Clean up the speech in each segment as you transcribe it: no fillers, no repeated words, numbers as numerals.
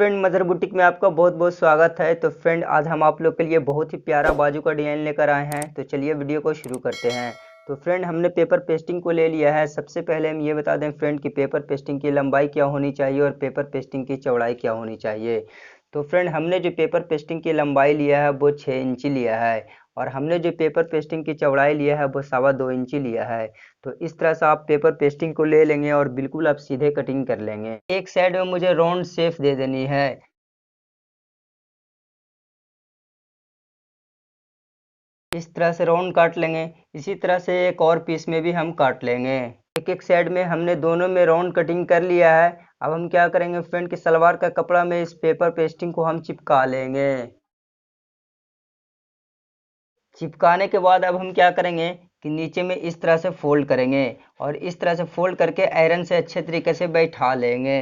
Friend, mother boutique में आपका बहुत बहुत स्वागत है। तो फ्रेंड, आज हम आप लोग के लिए बहुत ही प्यारा बाजू का डिजाइन लेकर आए हैं। तो चलिए वीडियो को शुरू करते हैं। तो फ्रेंड, हमने पेपर पेस्टिंग को ले लिया है। सबसे पहले हम ये बता दें फ्रेंड कि पेपर पेस्टिंग की लंबाई क्या होनी चाहिए और पेपर पेस्टिंग की चौड़ाई क्या होनी चाहिए। तो फ्रेंड, हमने जो पेपर पेस्टिंग की लंबाई लिया है वो 6 इंची लिया है और हमने जो पेपर पेस्टिंग की चौड़ाई लिया है वो 2.25 इंची लिया है। तो इस तरह से आप पेपर पेस्टिंग को ले लेंगे और बिल्कुल आप सीधे कटिंग कर लेंगे। एक साइड में मुझे राउंड शेप दे देनी है। इस तरह से राउंड काट लेंगे। इसी तरह से एक और पीस में भी हम काट लेंगे। एक एक साइड में हमने दोनों में राउंड कटिंग कर लिया है। अब हम क्या करेंगे फ्रेंड कि सलवार का कपड़ा में इस पेपर पेस्टिंग को हम चिपका लेंगे। चिपकाने के बाद अब हम क्या करेंगे कि नीचे में इस तरह से फोल्ड करेंगे और इस तरह से फोल्ड करके आयरन से अच्छे तरीके से बैठा लेंगे।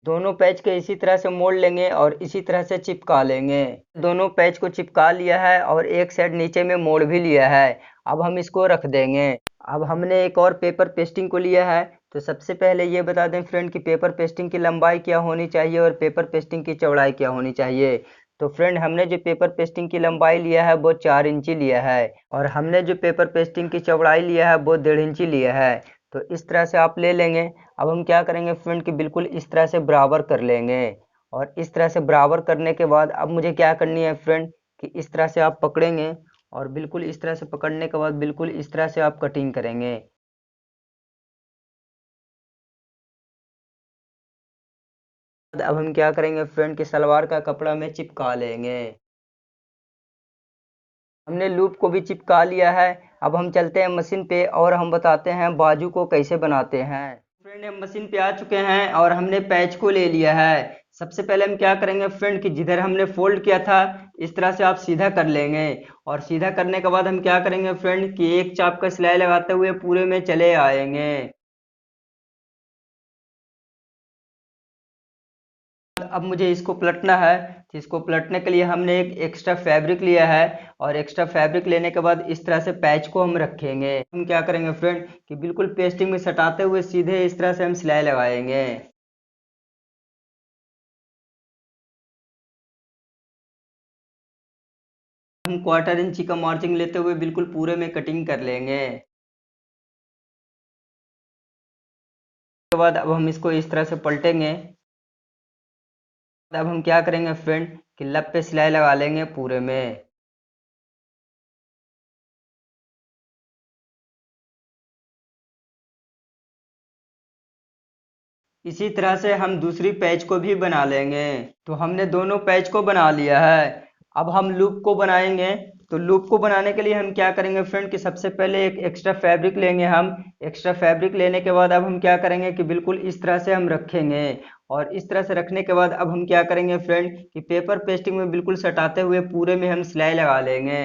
दोनों पैच के इसी तरह से मोड़ लेंगे और इसी तरह से चिपका लेंगे। दोनों पैच को चिपका लिया है और एक साइड नीचे में मोड़ भी लिया है। अब हम इसको रख देंगे। अब हमने एक और पेपर पेस्टिंग को लिया है। तो सबसे पहले ये बता दें फ्रेंड कि पेपर पेस्टिंग की लंबाई क्या होनी चाहिए और पेपर पेस्टिंग की चौड़ाई क्या होनी चाहिए। तो फ्रेंड, हमने जो पेपर पेस्टिंग की लंबाई लिया है वो 4 इंची लिया है और हमने जो पेपर पेस्टिंग की चौड़ाई लिया है वो 1.5 इंची लिया है। तो इस तरह से आप ले लेंगे। अब हम क्या करेंगे फ्रेंड कि बिल्कुल इस तरह से बराबर कर लेंगे और इस तरह से बराबर करने के बाद अब मुझे क्या करनी है फ्रेंड कि इस तरह से आप पकड़ेंगे और बिल्कुल इस तरह से पकड़ने के बाद बिल्कुल इस तरह से आप कटिंग करेंगे। अब हम क्या करेंगे फ्रेंड कि सलवार का कपड़ा में चिपका लेंगे। हमने लूप को भी चिपका लिया है। अब हम चलते हैं मशीन पे और हम बताते हैं बाजू को कैसे बनाते हैं। फ्रेंड, हम मशीन पे आ चुके हैं और हमने पैच को ले लिया है। सबसे पहले हम क्या करेंगे फ्रेंड कि जिधर हमने फोल्ड किया था इस तरह से आप सीधा कर लेंगे और सीधा करने के बाद हम क्या करेंगे फ्रेंड कि एक चाप का सिलाई लगाते हुए पूरे में चले आएंगे। अब मुझे इसको पलटना है। तो इसको पलटने के लिए हमने एक एक्स्ट्रा फैब्रिक लिया है और एक्स्ट्रा फैब्रिक लेने के बाद इस तरह से पैच को हम रखेंगे। हम क्या करेंगे फ्रेंड कि बिल्कुल पेस्टिंग में सटाते हुए सीधे इस तरह से हम सिलाई लगाएंगे। हम 1/4 इंची का मार्जिन लेते हुए बिल्कुल पूरे में कटिंग कर लेंगे। उसके बाद अब हम इसको इस तरह से पलटेंगे। अब हम क्या करेंगे फ्रेंड कि लब पे सिलाई लगा लेंगे पूरे में। इसी तरह से हम दूसरी पैच को भी बना लेंगे। तो हमने दोनों पैच को बना लिया है। अब हम लूप को बनाएंगे। तो लूप को बनाने के लिए हम क्या करेंगे फ्रेंड कि सबसे पहले एक एक्स्ट्रा फैब्रिक लेंगे। हम एक्स्ट्रा फैब्रिक लेने के बाद अब हम क्या करेंगे कि बिल्कुल इस तरह से हम रखेंगे और इस तरह से रखने के बाद अब हम क्या करेंगे फ्रेंड कि पेपर पेस्टिंग में बिल्कुल सटाते हुए पूरे में हम सिलाई लगा लेंगे।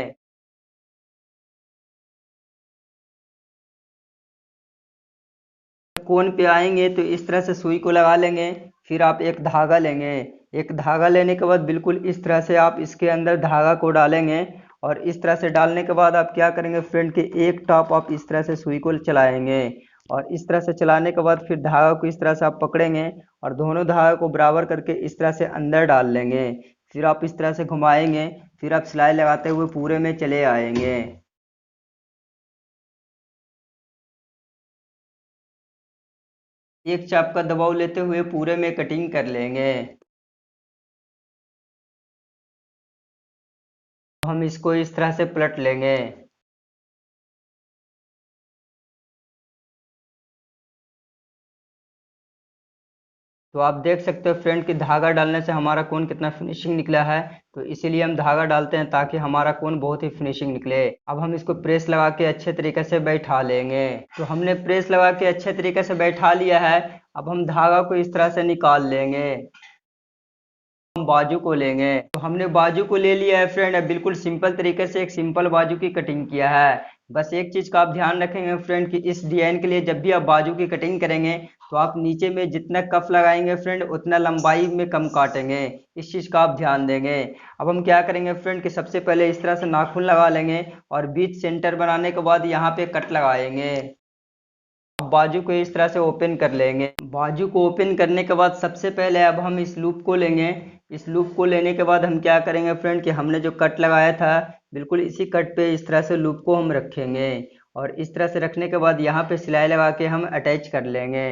कोन पे आएंगे तो इस तरह से सुई को लगा लेंगे। फिर आप एक धागा लेंगे। एक धागा लेने के बाद बिल्कुल इस तरह से आप इसके अंदर धागा को डालेंगे और इस तरह से डालने के बाद आप क्या करेंगे फ्रेंड कि एक टॉप आप इस तरह से सुई को चलाएंगे और इस तरह से चलाने के बाद फिर धागा को इस तरह से आप पकड़ेंगे और दोनों धागा को बराबर करके इस तरह से अंदर डाल लेंगे। फिर आप इस तरह से घुमाएंगे। फिर आप सिलाई लगाते हुए पूरे में चले आएंगे। एक चाप का दबाव लेते हुए पूरे में कटिंग कर लेंगे। हम इसको इस तरह से पलट लेंगे। तो आप देख सकते हो फ्रेंड कि धागा डालने से हमारा कोन कितना फिनिशिंग निकला है। तो इसीलिए हम धागा डालते हैं ताकि हमारा कोन बहुत ही फिनिशिंग निकले। अब हम इसको प्रेस लगा के अच्छे तरीके से बैठा लेंगे। तो हमने प्रेस लगा के अच्छे तरीके से बैठा लिया है। अब हम धागा को इस तरह से निकाल लेंगे। हम बाजू को लेंगे। तो हमने बाजू को ले लिया है फ्रेंड। अब बिल्कुल सिंपल तरीके से एक सिंपल बाजू की कटिंग किया है। बस एक चीज का आप ध्यान रखेंगे फ्रेंड कि इस डिजाइन के लिए जब भी आप बाजू की कटिंग करेंगे तो आप नीचे में जितना कफ लगाएंगे फ्रेंड उतना लंबाई में कम काटेंगे। इस चीज का आप ध्यान देंगे। अब हम क्या करेंगे फ्रेंड कि सबसे पहले इस तरह से नाखून लगा लेंगे और बीच सेंटर बनाने के बाद यहाँ पे कट लगाएंगे। बाजू को इस तरह से ओपन कर लेंगे। बाजू को ओपन करने के बाद सबसे पहले अब हम इस लूप को लेंगे। इस लूप को लेने के बाद हम क्या करेंगे फ्रेंड कि हमने जो कट लगाया था बिल्कुल इसी कट पे इस तरह से लूप को हम रखेंगे और इस तरह से रखने के बाद यहाँ पे सिलाई लगा के हम अटैच कर लेंगे।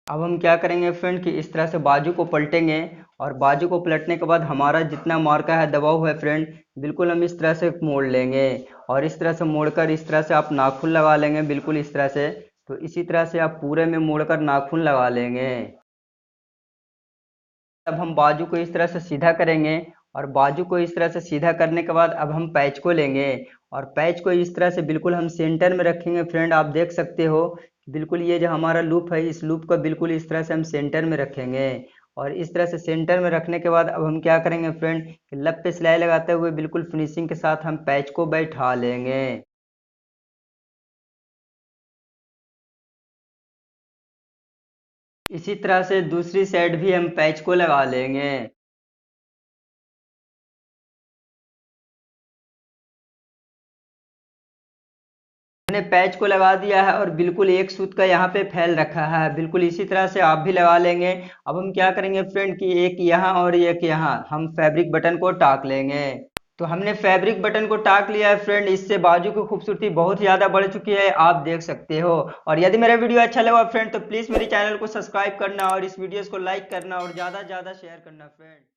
अब हम क्या करेंगे फ्रेंड कि इस तरह से बाजू को पलटेंगे और बाजू को पलटने के बाद हमारा जितना मार्का है दबा हुआ है फ्रेंड बिल्कुल हम इस तरह से मोड़ लेंगे और इस तरह से मोड़कर इस तरह से आप नाखून लगा लेंगे बिल्कुल इस तरह से। तो इसी तरह से आप पूरे में मोड़कर नाखून लगा लेंगे। अब हम बाजू को इस तरह से सीधा करेंगे और बाजू को इस तरह से सीधा करने के बाद अब हम पैच को लेंगे और पैच को इस तरह से बिल्कुल हम सेंटर में रखेंगे फ्रेंड। आप देख सकते हो बिल्कुल ये जो हमारा लूप है इस लूप को बिल्कुल इस तरह से हम सेंटर में रखेंगे और इस तरह से सेंटर में रखने के बाद अब हम क्या करेंगे फ्रेंड कि लब पे सिलाई लगाते हुए बिल्कुल फिनिशिंग के साथ हम पैच को बैठा लेंगे। इसी तरह से दूसरी साइड भी हम पैच को लगा लेंगे। मैंने पैच को लगा दिया है और बिल्कुल एक सूत का यहाँ पे फैल रखा है बिल्कुल इसी तरह से आप भी लगा लेंगे। अब हम क्या करेंगे फ्रेंड कि एक यहाँ और एक यहाँ हम फैब्रिक बटन को टाक लेंगे। तो हमने फैब्रिक बटन को टाक लिया है फ्रेंड। इससे बाजू की खूबसूरती बहुत ज़्यादा बढ़ चुकी है आप देख सकते हो। और यदि मेरा वीडियो अच्छा लगा फ्रेंड तो प्लीज़ मेरे चैनल को सब्सक्राइब करना और इस वीडियोस को लाइक करना और ज़्यादा से ज़्यादा शेयर करना फ्रेंड।